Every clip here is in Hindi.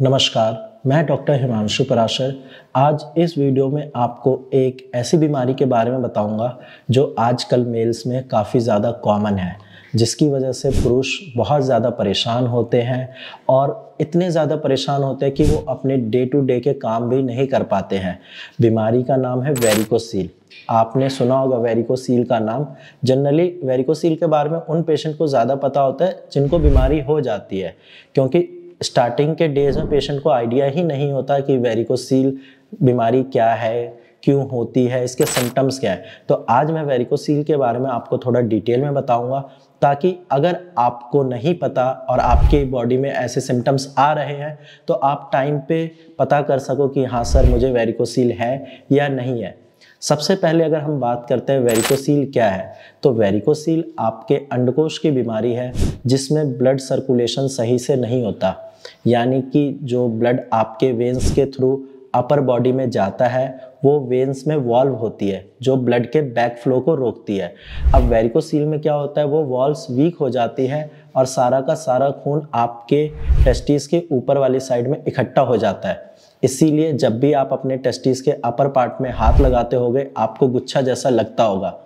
नमस्कार, मैं डॉक्टर हिमांशु पराशर। आज इस वीडियो में आपको एक ऐसी बीमारी के बारे में बताऊंगा जो आजकल मेल्स में काफ़ी ज़्यादा कॉमन है, जिसकी वजह से पुरुष बहुत ज़्यादा परेशान होते हैं और इतने ज़्यादा परेशान होते हैं कि वो अपने डे टू डे के काम भी नहीं कर पाते हैं। बीमारी का नाम है वेरिकोसील। आपने सुना होगा वेरिकोसील का नाम। जनरली वेरिकोसील के बारे में उन पेशेंट को ज़्यादा पता होता है जिनको बीमारी हो जाती है, क्योंकि स्टार्टिंग के डेज में पेशेंट को आइडिया ही नहीं होता कि वेरिकोसील बीमारी क्या है, क्यों होती है, इसके सिम्टम्स क्या है। तो आज मैं वेरिकोसील के बारे में आपको थोड़ा डिटेल में बताऊंगा, ताकि अगर आपको नहीं पता और आपके बॉडी में ऐसे सिम्टम्स आ रहे हैं तो आप टाइम पे पता कर सको कि हाँ सर, मुझे वेरिकोसील है या नहीं है। सबसे पहले अगर हम बात करते हैं वेरिकोसील क्या है, तो वेरिकोसील आपके अंडकोश की बीमारी है जिसमें ब्लड सर्कुलेशन सही से नहीं होता, यानी कि जो ब्लड आपके वेन्स के थ्रू अपर बॉडी में जाता है वो वेन्स में वॉल्व होती है जो ब्लड के बैक फ्लो को रोकती है। अब वेरिकोसील में क्या होता है, वो वॉल्व्स वीक हो जाती है और सारा का सारा खून आपके टेस्टिस के ऊपर वाली साइड में इकट्ठा हो जाता है। इसीलिए जब भी आप अपने टेस्टिस के अपर पार्ट में हाथ लगाते होगे आपको गुच्छा जैसा लगता होगा।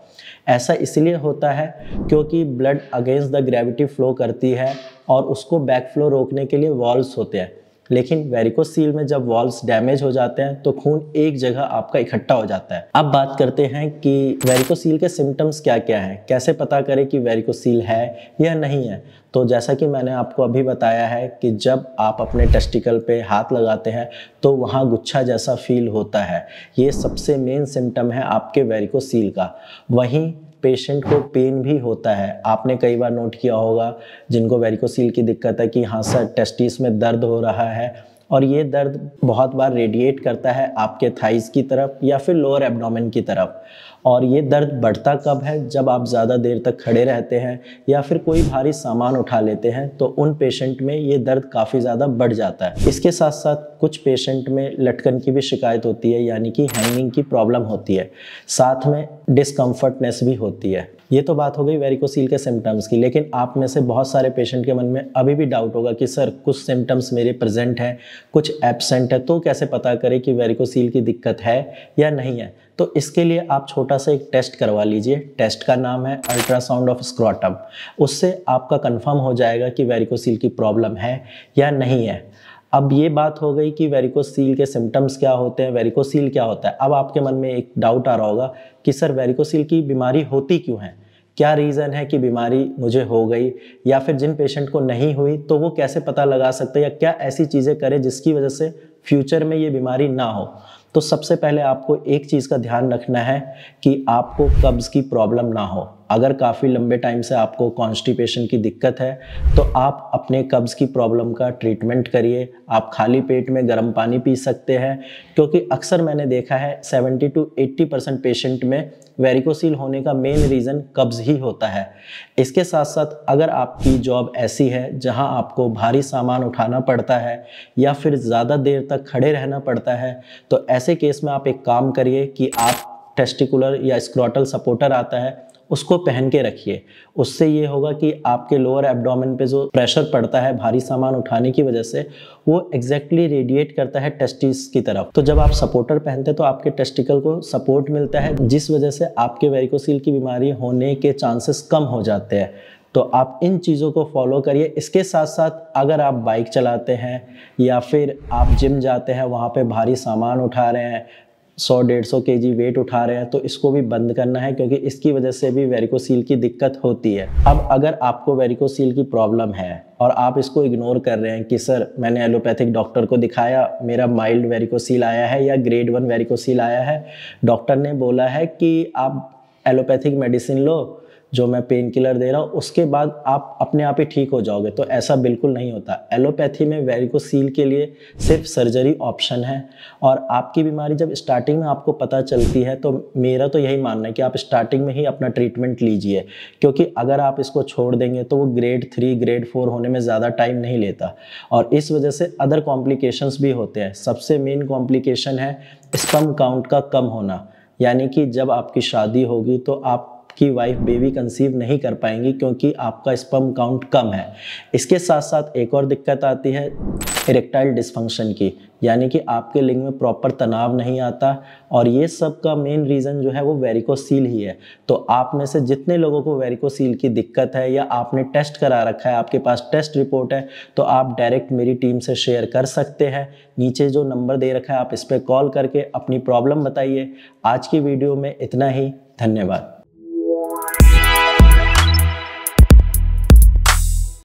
ऐसा इसलिए होता है क्योंकि blood against the gravity flow करती है और उसको बैक फ्लो रोकने के लिए वॉल्व्स होते हैं। लेकिन वेरिकोसील में जब वॉल्व्स डैमेज हो जाते हैं तो खून एक जगह आपका इकट्ठा हो जाता है। अब बात करते हैं कि वेरिकोसील के सिम्टम्स क्या क्या हैं, कैसे पता करें कि वेरिकोसील है या नहीं है। तो जैसा कि मैंने आपको अभी बताया है कि जब आप अपने टेस्टिकल पे हाथ लगाते हैं तो वहाँ गुच्छा जैसा फील होता है। ये सबसे मेन सिम्टम है आपके वेरिकोसील का। वहीं पेशेंट को पेन भी होता है। आपने कई बार नोट किया होगा जिनको वेरिकोसील की दिक्कत है कि हाँ सर, टेस्टिस में दर्द हो रहा है, और ये दर्द बहुत बार रेडिएट करता है आपके थाइस की तरफ या फिर लोअर एब्डोमेन की तरफ। और ये दर्द बढ़ता कब है, जब आप ज़्यादा देर तक खड़े रहते हैं या फिर कोई भारी सामान उठा लेते हैं, तो उन पेशेंट में ये दर्द काफ़ी ज़्यादा बढ़ जाता है। इसके साथ साथ कुछ पेशेंट में लटकन की भी शिकायत होती है, यानी कि हैंगिंग की प्रॉब्लम होती है। साथ में डिस्कम्फर्टनेस भी होती है। ये तो बात हो गई वेरिकोसील के सिम्टम्स की, लेकिन आप में से बहुत सारे पेशेंट के मन में अभी भी डाउट होगा कि सर, कुछ सिम्टम्स मेरे प्रेजेंट हैं, कुछ एब्सेंट है, तो कैसे पता करें कि वेरिकोसील की दिक्कत है या नहीं है। तो इसके लिए आप छोटा सा एक टेस्ट करवा लीजिए। टेस्ट का नाम है अल्ट्रासाउंड ऑफ स्क्रोटम। उससे आपका कंफर्म हो जाएगा कि वेरिकोसील की प्रॉब्लम है या नहीं है। अब ये बात हो गई कि वेरिकोसील के सिम्टम्स क्या होते हैं, वेरिकोसील क्या होता है। अब आपके मन में एक डाउट आ रहा होगा कि सर, वेरिकोसील की बीमारी होती क्यों है, क्या रीज़न है कि बीमारी मुझे हो गई, या फिर जिन पेशेंट को नहीं हुई तो वो कैसे पता लगा सकते हैं, या क्या ऐसी चीज़ें करें जिसकी वजह से फ्यूचर में ये बीमारी ना हो। तो सबसे पहले आपको एक चीज़ का ध्यान रखना है कि आपको कब्ज़ की प्रॉब्लम ना हो। अगर काफ़ी लंबे टाइम से आपको कॉन्स्टिपेशन की दिक्कत है तो आप अपने कब्ज़ की प्रॉब्लम का ट्रीटमेंट करिए। आप खाली पेट में गर्म पानी पी सकते हैं, क्योंकि अक्सर मैंने देखा है 70 to 80% पेशेंट में वेरिकोसील होने का मेन रीज़न कब्ज़ ही होता है। इसके साथ साथ अगर आपकी जॉब ऐसी है जहां आपको भारी सामान उठाना पड़ता है या फिर ज़्यादा देर तक खड़े रहना पड़ता है, तो ऐसे केस में आप एक काम करिए कि आप टेस्टिकुलर या स्क्रोटल सपोर्टर आता है उसको पहन के रखिए। उससे ये होगा कि आपके लोअर एब्डोमेन पे जो प्रेशर पड़ता है भारी सामान उठाने की वजह से, वो एग्जैक्टली रेडिएट करता है टेस्टिस की तरफ। तो जब आप सपोर्टर पहनते हैं तो आपके टेस्टिकल को सपोर्ट मिलता है, जिस वजह से आपके वेरिकोसील की बीमारी होने के चांसेस कम हो जाते हैं। तो आप इन चीज़ों को फॉलो करिए। इसके साथ साथ अगर आप बाइक चलाते हैं या फिर आप जिम जाते हैं, वहाँ पे भारी सामान उठा रहे हैं, 100-150 kg वेट उठा रहे हैं, तो इसको भी बंद करना है, क्योंकि इसकी वजह से भी वेरिकोसील की दिक्कत होती है। अब अगर आपको वेरिकोसील की प्रॉब्लम है और आप इसको इग्नोर कर रहे हैं कि सर, मैंने एलोपैथिक डॉक्टर को दिखाया, मेरा माइल्ड वेरिकोसील आया है या ग्रेड 1 वेरिकोसील आया है, डॉक्टर ने बोला है कि आप एलोपैथिक मेडिसिन लो, जो मैं पेन किलर दे रहा हूँ, उसके बाद आप अपने आप ही ठीक हो जाओगे, तो ऐसा बिल्कुल नहीं होता। एलोपैथी में वेरिकोसील के लिए सिर्फ सर्जरी ऑप्शन है। और आपकी बीमारी जब स्टार्टिंग में आपको पता चलती है तो मेरा तो यही मानना है कि आप स्टार्टिंग में ही अपना ट्रीटमेंट लीजिए, क्योंकि अगर आप इसको छोड़ देंगे तो वो ग्रेड 3 ग्रेड 4 होने में ज़्यादा टाइम नहीं लेता, और इस वजह से अदर कॉम्प्लिकेशंस भी होते हैं। सबसे मेन कॉम्प्लिकेशन है स्पर्म काउंट का कम होना, यानी कि जब आपकी शादी होगी तो आप कि वाइफ बेबी कंसीव नहीं कर पाएंगी क्योंकि आपका स्पर्म काउंट कम है। इसके साथ साथ एक और दिक्कत आती है इरेक्टाइल डिसफंक्शन की, यानी कि आपके लिंग में प्रॉपर तनाव नहीं आता, और ये सब का मेन रीज़न जो है वो वेरिकोसील ही है। तो आप में से जितने लोगों को वेरिकोसील की दिक्कत है या आपने टेस्ट करा रखा है, आपके पास टेस्ट रिपोर्ट है, तो आप डायरेक्ट मेरी टीम से शेयर कर सकते हैं। नीचे जो नंबर दे रखा है आप इस पर कॉल करके अपनी प्रॉब्लम बताइए। आज की वीडियो में इतना ही, धन्यवाद।